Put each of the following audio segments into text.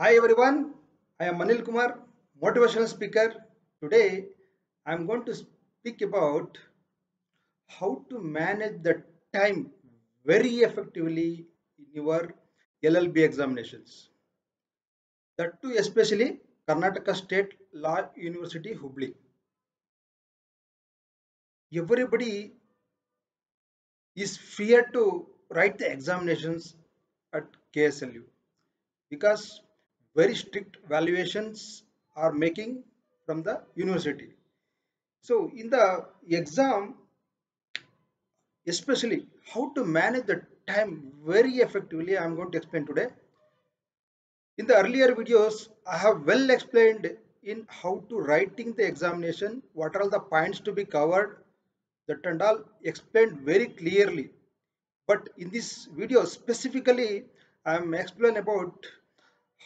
Hi everyone, I am Manil Kumar, motivational speaker. Today I am going to speak about how to manage the time very effectively in your LLB examinations. That too, especially Karnataka State Law University, Hubli. Everybody is feared to write the examinations at KSLU because very strict valuations are making from the university. So in the exam, especially how to manage the time very effectively, I am going to explain today. In the earlier videos, I have well explained in how to writing the examination, what are the points to be covered, that and all explained very clearly. But in this video specifically, I am explaining about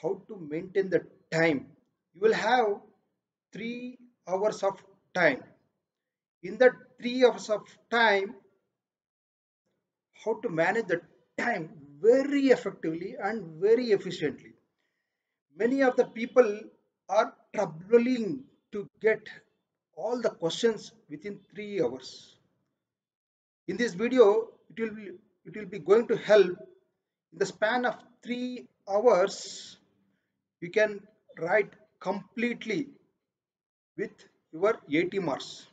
how to maintain the time. You will have 3 hours of time. In that 3 hours of time, how to manage the time very effectively and very efficiently. Many of the people are troubling to get all the questions within 3 hours. In this video, it will be going to help in the span of 3 hours. You can write completely with your 80 marks.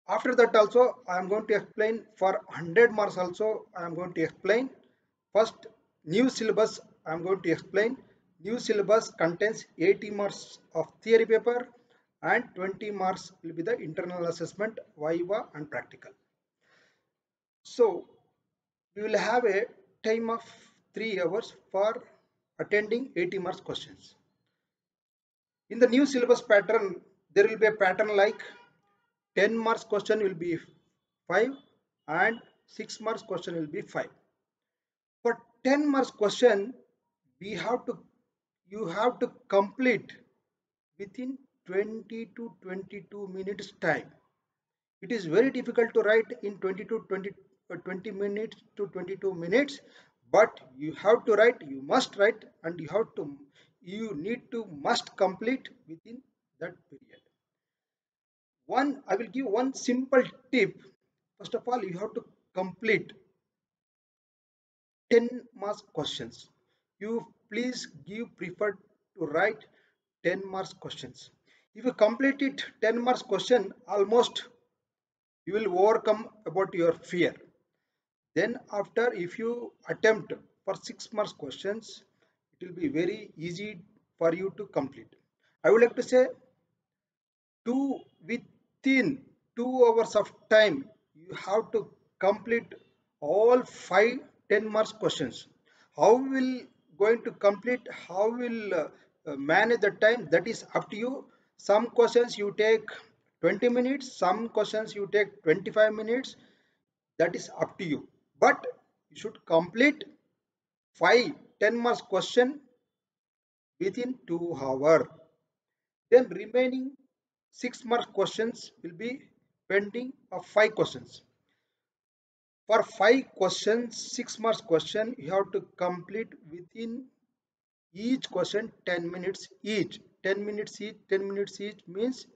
After that also I am going to explain for 100 marks also I am going to explain. First, new syllabus I am going to explain. New syllabus contains 80 marks of theory paper and 20 marks will be the internal assessment, viva and practical. So we will have a time of 3 hours for attending 80 marks questions. In the new syllabus pattern, there will be a pattern like 10 marks question will be 5 and 6 marks question will be 5. For 10 marks question, we have to you have to complete within 20 to 22 minutes time. It is very difficult to write in 20 minutes to 22 minutes, but you have to write, you must write, and you need to must complete within that period. I will give one simple tip. First of all, you have to complete 10 marks questions. You please give preferred to write 10 marks questions. If you complete it 10 marks question, almost you will overcome about your fear. Then after, if you attempt for 6 marks questions, it will be very easy for you to complete. I would like to say within 2 hours of time you have to complete all 5 10 marks questions. How will going to complete, how will manage the time, that is up to you. Some questions you take 20 minutes, some questions you take 25 minutes, that is up to you, but you should complete 5 10 marks question within 2 hours. Then remaining 6 mark questions will be pending of 5 questions. For 5 questions, 6 marks question, you have to complete within each question 10 minutes each. 10 minutes each, 10 minutes each means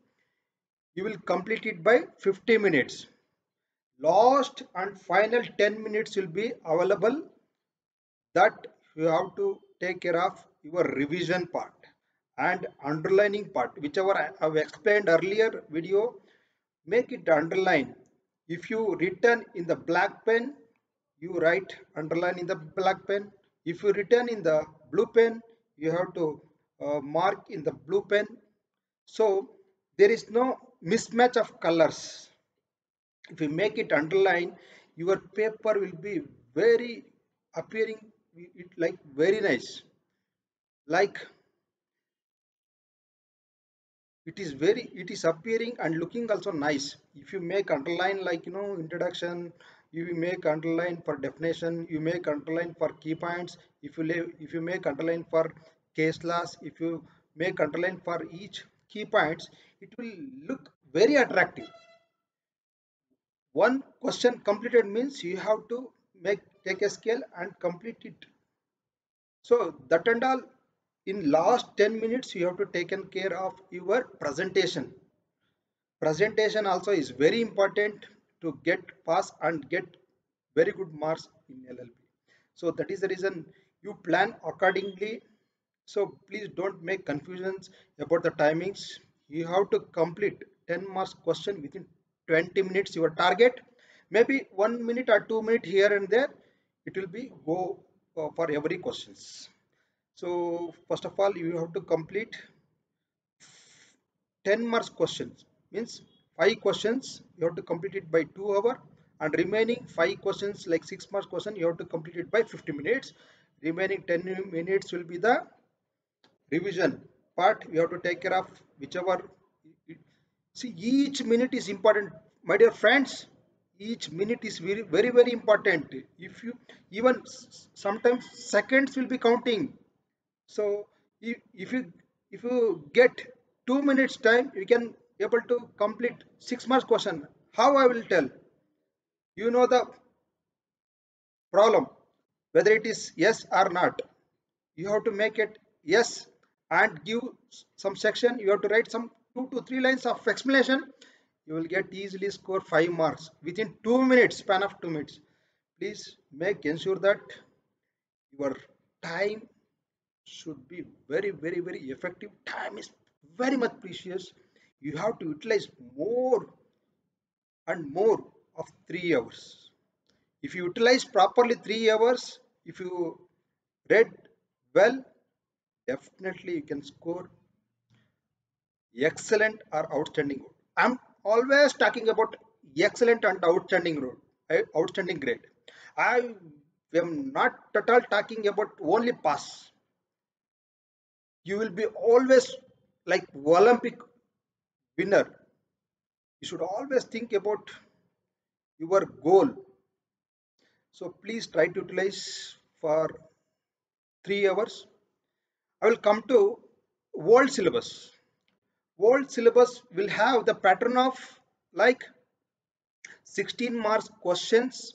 you will complete it by 50 minutes. Last and final 10 minutes will be available, that you have to take care of your revision part and underlining part, whichever I have explained earlier video. Make it underline. If you written in the black pen, you write underline in the black pen. If you written in the blue pen, you have to mark in the blue pen. So there is no mismatch of colors. If you make it underline, your paper will be very appearing it like very nice, like it is appearing and looking also nice. If you make underline, like introduction, you make underline for definition, you make underline for key points. If you make underline for case laws, if you make underline for each key points, it will look very attractive. One question completed means you have to take a scale and complete it. So that and all, in last 10 minutes you have to taken care of your presentation also is very important to get pass and get very good marks in LLB. So that is the reason you plan accordingly. So please don't make confusions about the timings. You have to complete 10 marks question within 20 minutes your target. Maybe 1 minute or 2 minutes here and there, it will be go for every questions. So first of all, you have to complete 10 marks questions, means 5 questions you have to complete it by 2 hours, and remaining 5 questions like 6 marks question you have to complete it by 50 minutes. Remaining 10 minutes will be the revision part. You have to take care of whichever. See, each minute is important, my dear friends. Each minute is very very very important. If you even sometimes seconds will be counting. So if you get 2 minutes time, you can able to complete 6 marks question. How I will tell? You know the problem, whether it is yes or not. You have to make it yes and give some section. You have to write some 2 to 3 lines of explanation. You will get easily score 5 marks within 2 minutes, span of 2 minutes. Please make ensure that your time should be very very very effective. Time is very much precious. You have to utilize more and more of 3 hours. If you utilize properly 3 hours, if you read well, definitely you can score excellent or outstanding. I'm always talking about excellent and outstanding grade. I am not at all talking about only pass. You will be always like Olympic winner. You should always think about your goal. So please try to utilize for 3 hours. I will come to world syllabus. World syllabus will have the pattern of like 16 marks questions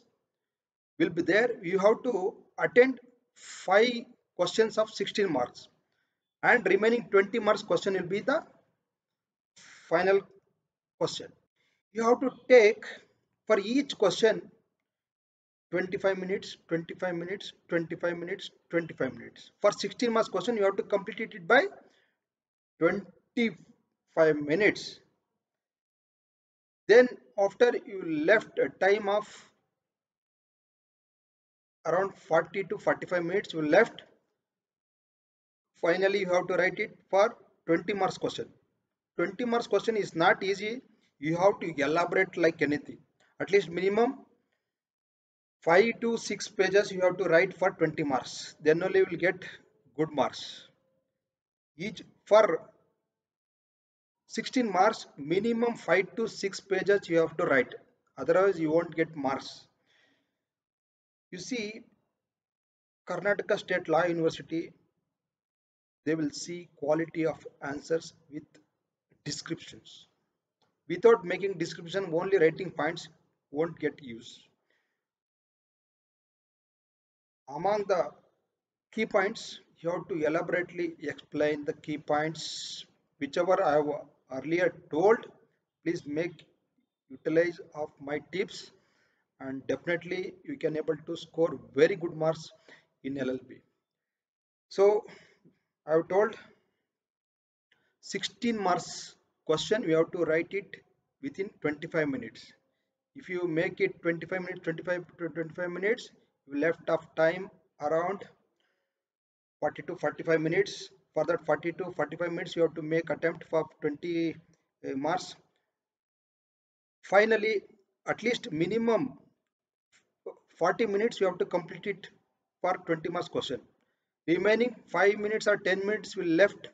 will be there. You have to attend 5 questions of 16 marks, and remaining 20 marks question will be the final question. You have to take for each question 25 minutes, 25 minutes, 25 minutes, 25 minutes. For 16 marks question, you have to complete it by 25 minutes. Then after you left a time of around 40 to 45 minutes, you left. Finally, you have to write it for 20 marks question. 20 marks question is not easy. You have to elaborate like anything. At least minimum 5 to 6 pages you have to write for 20 marks. Then only you will get good marks. Each for 16 marks, minimum 5 to 6 pages you have to write. Otherwise, you won't get marks. You see, Karnataka State Law University, they will see quality of answers with descriptions. Without making description, only writing points won't get used. Among the key points, you have to elaborately explain the key points. Whichever I have earlier told, please make utilize of my tips, and definitely you can able to score very good marks in LLB. So I have told 16 marks question, you have to write it within 25 minutes. If you make it 25 minutes, 25 to 25 minutes, you left of time around 40 to 45 minutes. For that 40 to 45 minutes, you have to make attempt for 20 marks. Finally, at least minimum 40 minutes you have to complete it for 20 marks question. Remaining 5 minutes or 10 minutes will left.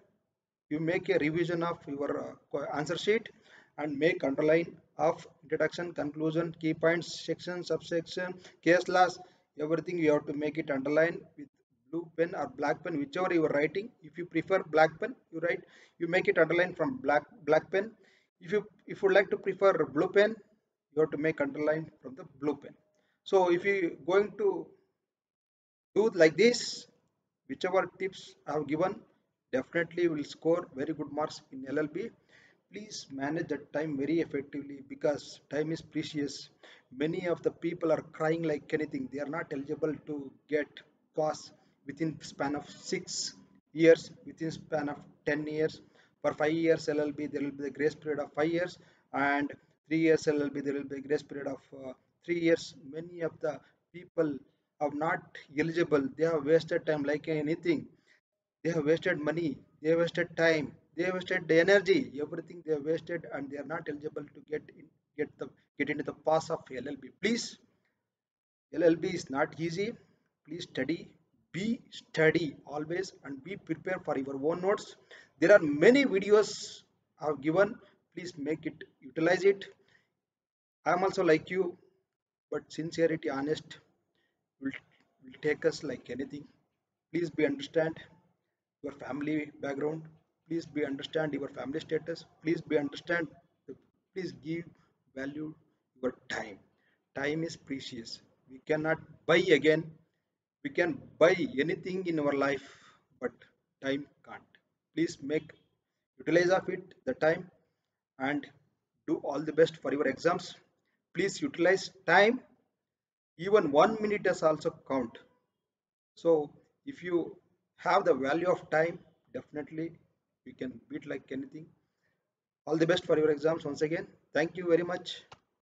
You make a revision of your answer sheet and make underline of introduction, conclusion, key points, section, subsection, case laws, everything you have to make it underline with blue pen or black pen, whichever you are writing. If you prefer black pen, you make it underline from black pen. If you like to prefer blue pen, you have to make underline from the blue pen. So if you going to do like this, Whichever tips I have given definitely will score very good marks in LLB. Please manage that time very effectively because time is precious. Many of the people are crying like anything. They are not eligible to get pass within span of 6 years, within span of 10 years. For 5 years LLB, there will be a grace period of 5 years, and 3 years LLB, there will be a grace period of 3 years. Many of the people are not eligible. They have wasted time like anything. They have wasted money, they have wasted time, they have wasted the energy, everything they have wasted, and they are not eligible to get into the pass of LLB. Please, LLB is not easy. Please study, be study always, and be prepared for your own notes. There are many videos I have given. Please make it, utilize it. I am also like you, but sincerity, honest will take us like anything. Please be understand your family background. Please be understand your family status. Please be understand, please give value your time. Time is precious. We cannot buy again. We can buy anything in our life, but time can't. Please make utilize of it the time, and do all the best for your exams. Please utilize time. Even 1 minute does also count. So if you have the value of time, definitely we can beat like anything. All the best for your exams once again. Thank you very much.